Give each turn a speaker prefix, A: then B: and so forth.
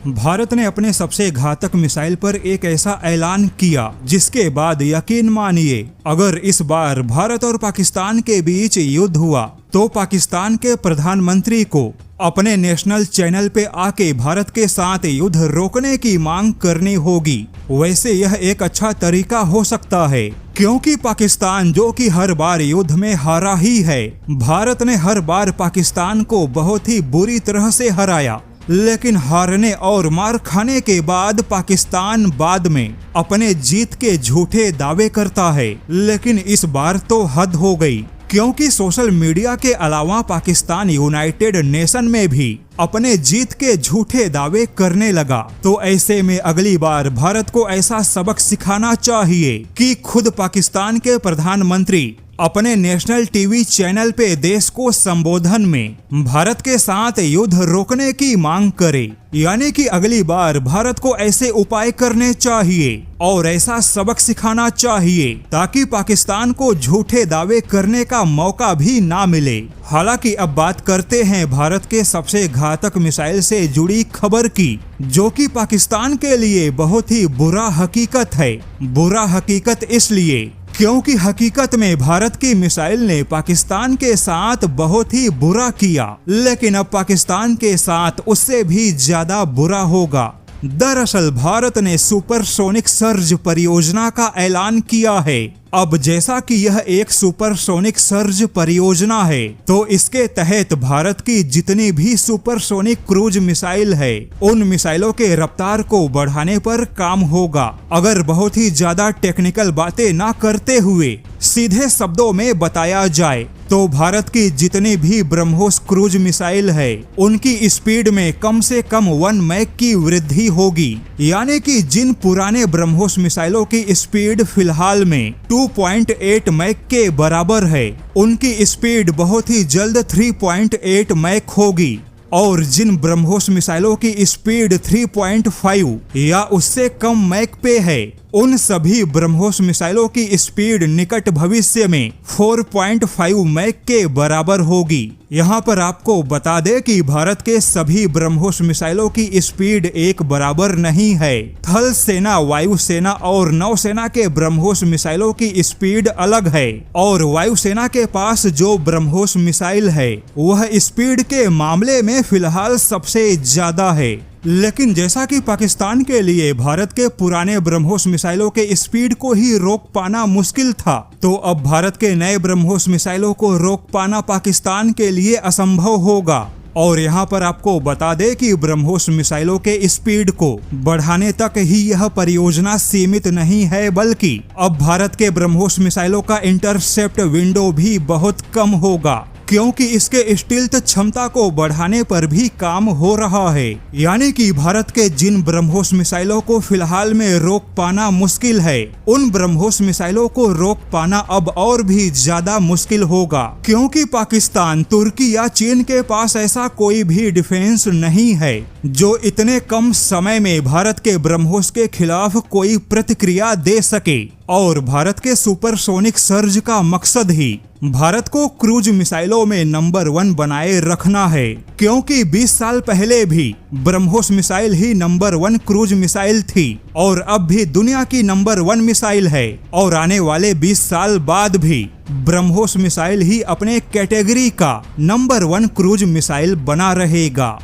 A: भारत ने अपने सबसे घातक मिसाइल पर एक ऐसा ऐलान किया जिसके बाद यकीन मानिए, अगर इस बार भारत और पाकिस्तान के बीच युद्ध हुआ तो पाकिस्तान के प्रधानमंत्री को अपने नेशनल चैनल पे आके भारत के साथ युद्ध रोकने की मांग करनी होगी। वैसे यह एक अच्छा तरीका हो सकता है, क्योंकि पाकिस्तान जो कि हर बार युद्ध में हारा ही है। भारत ने हर बार पाकिस्तान को बहुत ही बुरी तरह से हराया, लेकिन हारने और मार खाने के बाद पाकिस्तान बाद में अपने जीत के झूठे दावे करता है। लेकिन इस बार तो हद हो गई, क्योंकि सोशल मीडिया के अलावा पाकिस्तान यूनाइटेड नेशन में भी अपने जीत के झूठे दावे करने लगा। तो ऐसे में अगली बार भारत को ऐसा सबक सिखाना चाहिए कि खुद पाकिस्तान के प्रधानमंत्री अपने नेशनल टीवी चैनल पे देश को संबोधन में भारत के साथ युद्ध रोकने की मांग करे। यानी कि अगली बार भारत को ऐसे उपाय करने चाहिए और ऐसा सबक सिखाना चाहिए ताकि पाकिस्तान को झूठे दावे करने का मौका भी ना मिले। हालांकि अब बात करते हैं भारत के सबसे घातक मिसाइल से जुड़ी खबर की, जो कि पाकिस्तान के लिए बहुत ही बुरा हकीकत है। बुरा हकीकत इसलिए क्योंकि हकीकत में भारत की मिसाइल ने पाकिस्तान के साथ बहुत ही बुरा किया, लेकिन अब पाकिस्तान के साथ उससे भी ज्यादा बुरा होगा। दरअसल भारत ने सुपरसोनिक सर्ज परियोजना का ऐलान किया है। अब जैसा कि यह एक सुपरसोनिक सर्ज परियोजना है, तो इसके तहत भारत की जितनी भी सुपरसोनिक क्रूज मिसाइल है, उन मिसाइलों के रफ्तार को बढ़ाने पर काम होगा। अगर बहुत ही ज्यादा टेक्निकल बातें ना करते हुए सीधे शब्दों में बताया जाए तो भारत की जितनी भी ब्रह्मोस क्रूज मिसाइल है, उनकी स्पीड में कम से कम 1 मैक की वृद्धि होगी। यानी कि जिन पुराने ब्रह्मोस मिसाइलों की स्पीड फिलहाल में 2.8 मैक के बराबर है, उनकी स्पीड बहुत ही जल्द 3.8 मैक होगी। और जिन ब्रह्मोस मिसाइलों की स्पीड 3.5 या उससे कम मैक पे है, उन सभी ब्रह्मोस मिसाइलों की स्पीड निकट भविष्य में 4.5 मैक के बराबर होगी। यहाँ पर आपको बता दें कि भारत के सभी ब्रह्मोस मिसाइलों की स्पीड एक बराबर नहीं है। थल सेना, वायुसेना और नौसेना के ब्रह्मोस मिसाइलों की स्पीड अलग है, और वायुसेना के पास जो ब्रह्मोस मिसाइल है वह स्पीड के मामले में फिलहाल सबसे ज्यादा है। लेकिन जैसा कि पाकिस्तान के लिए भारत के पुराने ब्रह्मोस मिसाइलों के स्पीड को ही रोक पाना मुश्किल था, तो अब भारत के नए ब्रह्मोस मिसाइलों को रोक पाना पाकिस्तान के लिए असंभव होगा। और यहाँ पर आपको बता दें कि ब्रह्मोस मिसाइलों के स्पीड को बढ़ाने तक ही यह परियोजना सीमित नहीं है, बल्कि अब भारत के ब्रह्मोस मिसाइलों का इंटरसेप्ट विंडो भी बहुत कम होगा, क्योंकि इसके स्टील्थ क्षमता को बढ़ाने पर भी काम हो रहा है। यानी कि भारत के जिन ब्रह्मोस मिसाइलों को फिलहाल में रोक पाना मुश्किल है, उन ब्रह्मोस मिसाइलों को रोक पाना अब और भी ज्यादा मुश्किल होगा, क्योंकि पाकिस्तान, तुर्की या चीन के पास ऐसा कोई भी डिफेंस नहीं है जो इतने कम समय में भारत के ब्रह्मोस के खिलाफ कोई प्रतिक्रिया दे सके। और भारत के सुपरसोनिक सर्ज का मकसद ही भारत को क्रूज मिसाइलों में नंबर 1 बनाए रखना है, क्योंकि 20 साल पहले भी ब्रह्मोस मिसाइल ही नंबर 1 क्रूज मिसाइल थी, और अब भी दुनिया की नंबर 1 मिसाइल है, और आने वाले 20 साल बाद भी ब्रह्मोस मिसाइल ही अपने कैटेगरी का नंबर 1 क्रूज मिसाइल बना रहेगा।